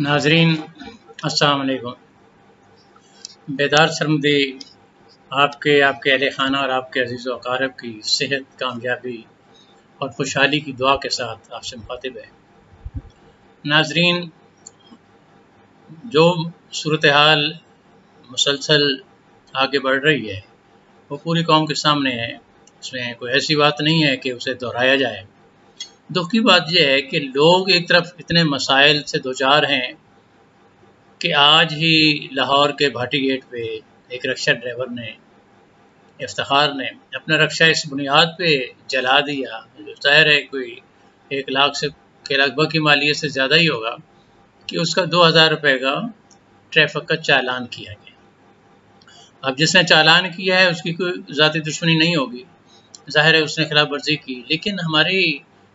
नाजरीन अस्सलाम वालेकुम। बेदार सरमदी आपके अहले खाना और आपके अजीज़ व अकारब की सेहत, कामयाबी और खुशहाली की दुआ के साथ आपसे मुखातिब है। नाजरीन, जो सूरत हाल मुसलसल आगे बढ़ रही है वो पूरी कौम के सामने है। उसमें कोई ऐसी बात नहीं है कि उसे दोहराया जाए। दुख की बात यह है कि लोग एक तरफ इतने मसाइल से दो चार हैं कि आज ही लाहौर के भाटी गेट पे एक रक्षा ड्राइवर ने, इफ्तिखार ने, अपना रक्षा इस बुनियाद पे जला दिया, जो ज़ाहिर है कोई 1 लाख से के लगभग की मालियत से ज़्यादा ही होगा, कि उसका 2000 रुपये का ट्रैफिक का चालान किया गया। अब जिसने चालान किया है उसकी कोई ज़ाती दुश्मनी नहीं होगी, ज़ाहिर है उसने खिलाफ वर्जी की, लेकिन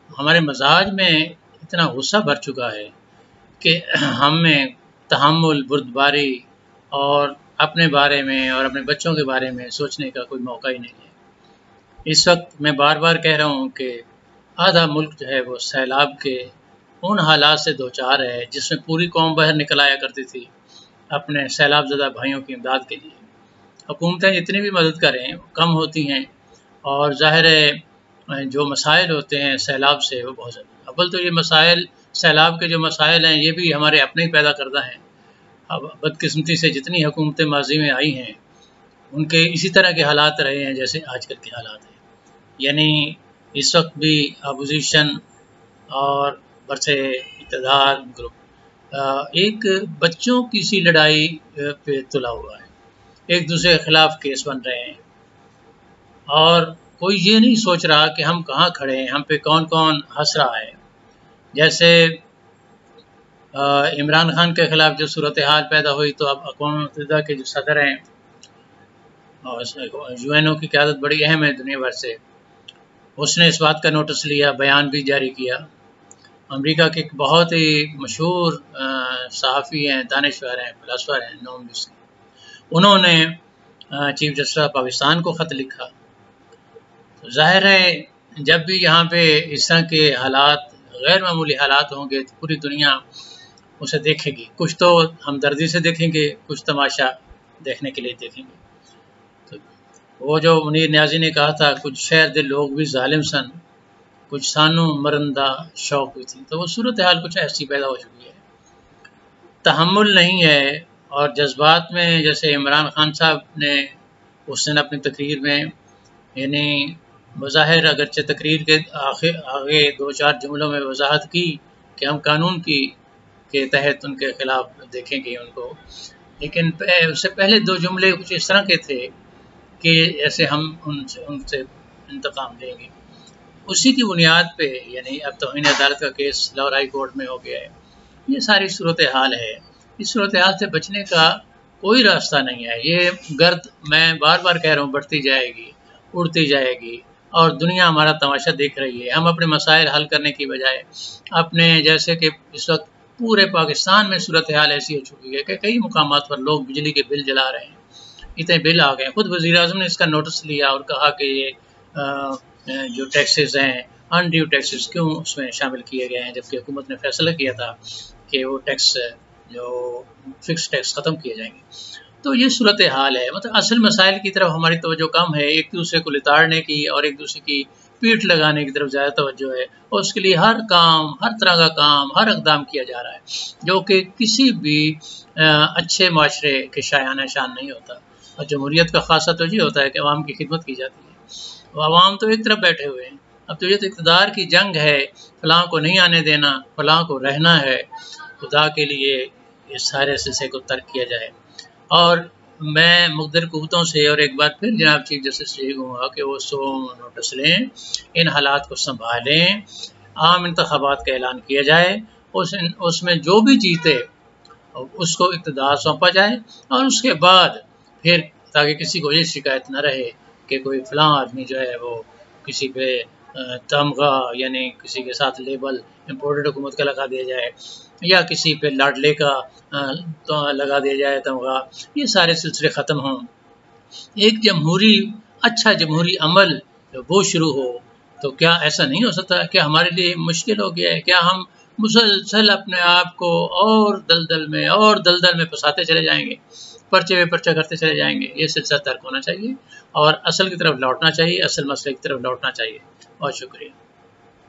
हमारे मजाज में इतना गुस्सा भर चुका है कि हमें तहम्मुल, बुर्दबारी और अपने बारे में और अपने बच्चों के बारे में सोचने का कोई मौका ही नहीं है। इस वक्त मैं बार बार कह रहा हूँ कि आधा मुल्क जो है वो सैलाब के उन हालात से दो चार है जिसमें पूरी कौम बाहर निकल आया करती थी अपने सैलाब ज़दा भाइयों की इमदाद के लिए। हुकूमतें जितनी भी मदद करें कम होती हैं, और ज़ाहिर है जो मसाइल होते हैं सैलाब से वो बहुत ज़्यादा। अव्वल तो ये मसाइल, सैलाब के जो मसाइल हैं ये भी हमारे अपने ही पैदा करदा हैं। अब बदकिस्मती से जितनी हुकूमतें माजी में आई हैं उनके इसी तरह के हालात रहे हैं जैसे आजकल के हालात हैं। यानी इस वक्त भी अपोजिशन और बरसे इक़्तिदार ग्रुप एक बच्चों की सी लड़ाई पे तुला हुआ है, एक दूसरे के खिलाफ केस बन रहे हैं, और कोई ये नहीं सोच रहा कि हम कहाँ खड़े हैं, हम पे कौन कौन हंस रहा है। जैसे इमरान खान के ख़िलाफ़ जो सूरत हाल पैदा हुई, तो अब अक़वाम मुत्तहिदा के जो सदर हैं और UNO की क़यादत बड़ी अहम है दुनिया भर से, उसने इस बात का नोटिस लिया, बयान भी जारी किया। अमेरिका के एक बहुत ही मशहूर सहाफ़ी हैं, दानिश्वर हैं, फ़िलासफ़र हैं, नोम बिस्की, उन्होंने चीफ जस्टिस ऑफ पाकिस्तान को ख़त लिखा। तो ज़ाहिर है जब भी यहाँ पे इस तरह के हालात, गैर मामूली हालात होंगे तो पूरी दुनिया उसे देखेगी। कुछ तो हमदर्दी से देखेंगे, कुछ तमाशा देखने के लिए देखेंगे। तो वो जो मुनीर न्याज़ी ने कहा था, कुछ शहर दे लोग भी जालिम सन, कुछ सानू मरंदा शौक हुई थी, तो वो सूरत हाल कुछ ऐसी पैदा हो चुकी है। तहम्मुल नहीं है, और जज्बात में, जैसे इमरान खान साहब ने उस दिन अपनी तकरीर में, यानी बज़ाहिर अगरचे तकरीर के आगे 2-4 जुमलों में वजाहत की कि हम कानून के तहत उनके ख़िलाफ़ देखेंगे उनको, लेकिन उससे पहले 2 जुमले कुछ इस तरह के थे कि ऐसे हम उनसे इंतकाम लेंगे। उसी की बुनियाद पे, यानी अब तौहीन अदालत का केस लाहौर हाई कोर्ट में हो गया है। ये सारी सूरत हाल है। इस सूरत हाल से बचने का कोई रास्ता नहीं है। ये गर्द, मैं बार बार कह रहा हूँ, बढ़ती जाएगी, उड़ती जाएगी, और दुनिया हमारा तमाशा देख रही है। हम अपने मसाइल हल करने की बजाय अपने, जैसे कि इस वक्त पूरे पाकिस्तान में सूरत हाल ऐसी हो चुकी है कि कई मुकामात पर लोग बिजली के बिल जला रहे हैं, इतने बिल आ गए। खुद वज़ीर-ए-आज़म ने इसका नोटिस लिया और कहा कि ये जो टैक्सेस हैं, अनड्यू टैक्सेस क्यों उसमें शामिल किए गए हैं, जबकि हुकूमत ने फैसला किया था कि वो टैक्स, जो फिक्स टैक्स ख़त्म किए जाएंगे। तो ये सूरत हाल है। मतलब असल मसाइल की तरफ हमारी तवज्जो कम है, एक दूसरे को लिताड़ने की और एक दूसरे की पीठ लगाने की तरफ ज़्यादा तवज्जो है, और उसके लिए हर काम, हर तरह का काम, हर इक़दाम किया जा रहा है, जो कि किसी भी अच्छे माशरे के शायाना शान नहीं होता। और जमहूरियत का ख़ासा तो ये होता है कि अवाम की खिदमत की जाती है। अवाम तो एक तरफ बैठे हुए हैं। अब तो ये तो इक़्तिदार की जंग है, फ़लाँ को नहीं आने देना, फ़लाँ को रहना है। खुदा के लिए इस सारे सिलसिले को तर्क किया जाए। और मैं मुक़द्दर कुव्वतों से और एक बार फिर जनाब चीफ जस्टिस से कहूँगा कि वो नोटिस लें, इन हालात को संभालें, आम इंतखाबात का ऐलान किया जाए, उसमें जो भी जीते उसको इक़्तिदार सौंपा जाए, और उसके बाद फिर, ताकि किसी को ये शिकायत न रहे कि कोई फ़लाँ आदमी जो है वो किसी पे तमगा, यानी किसी के साथ लेबल इम्पोर्टेड हुकूमत का लगा दिया जाए, या किसी पे लाडले का तो लगा दिया जाए तमगा। ये सारे सिलसिले ख़त्म हों, एक अच्छा जमहूरी अमल वो शुरू हो। तो क्या ऐसा नहीं हो सकता? क्या हमारे लिए मुश्किल हो गया है? क्या हम مسلسل اپنے آپ کو اور دلدل میں پھنساتے چلے جائیں گے، پرچے پہ پرچہ کرتے چلے جائیں گے. یہ سلسلہ ترک ہونا چاہیے اور اصل کی طرف لوٹنا چاہیے، اصل مسئلے کی طرف لوٹنا چاہیے. بہت شکریہ.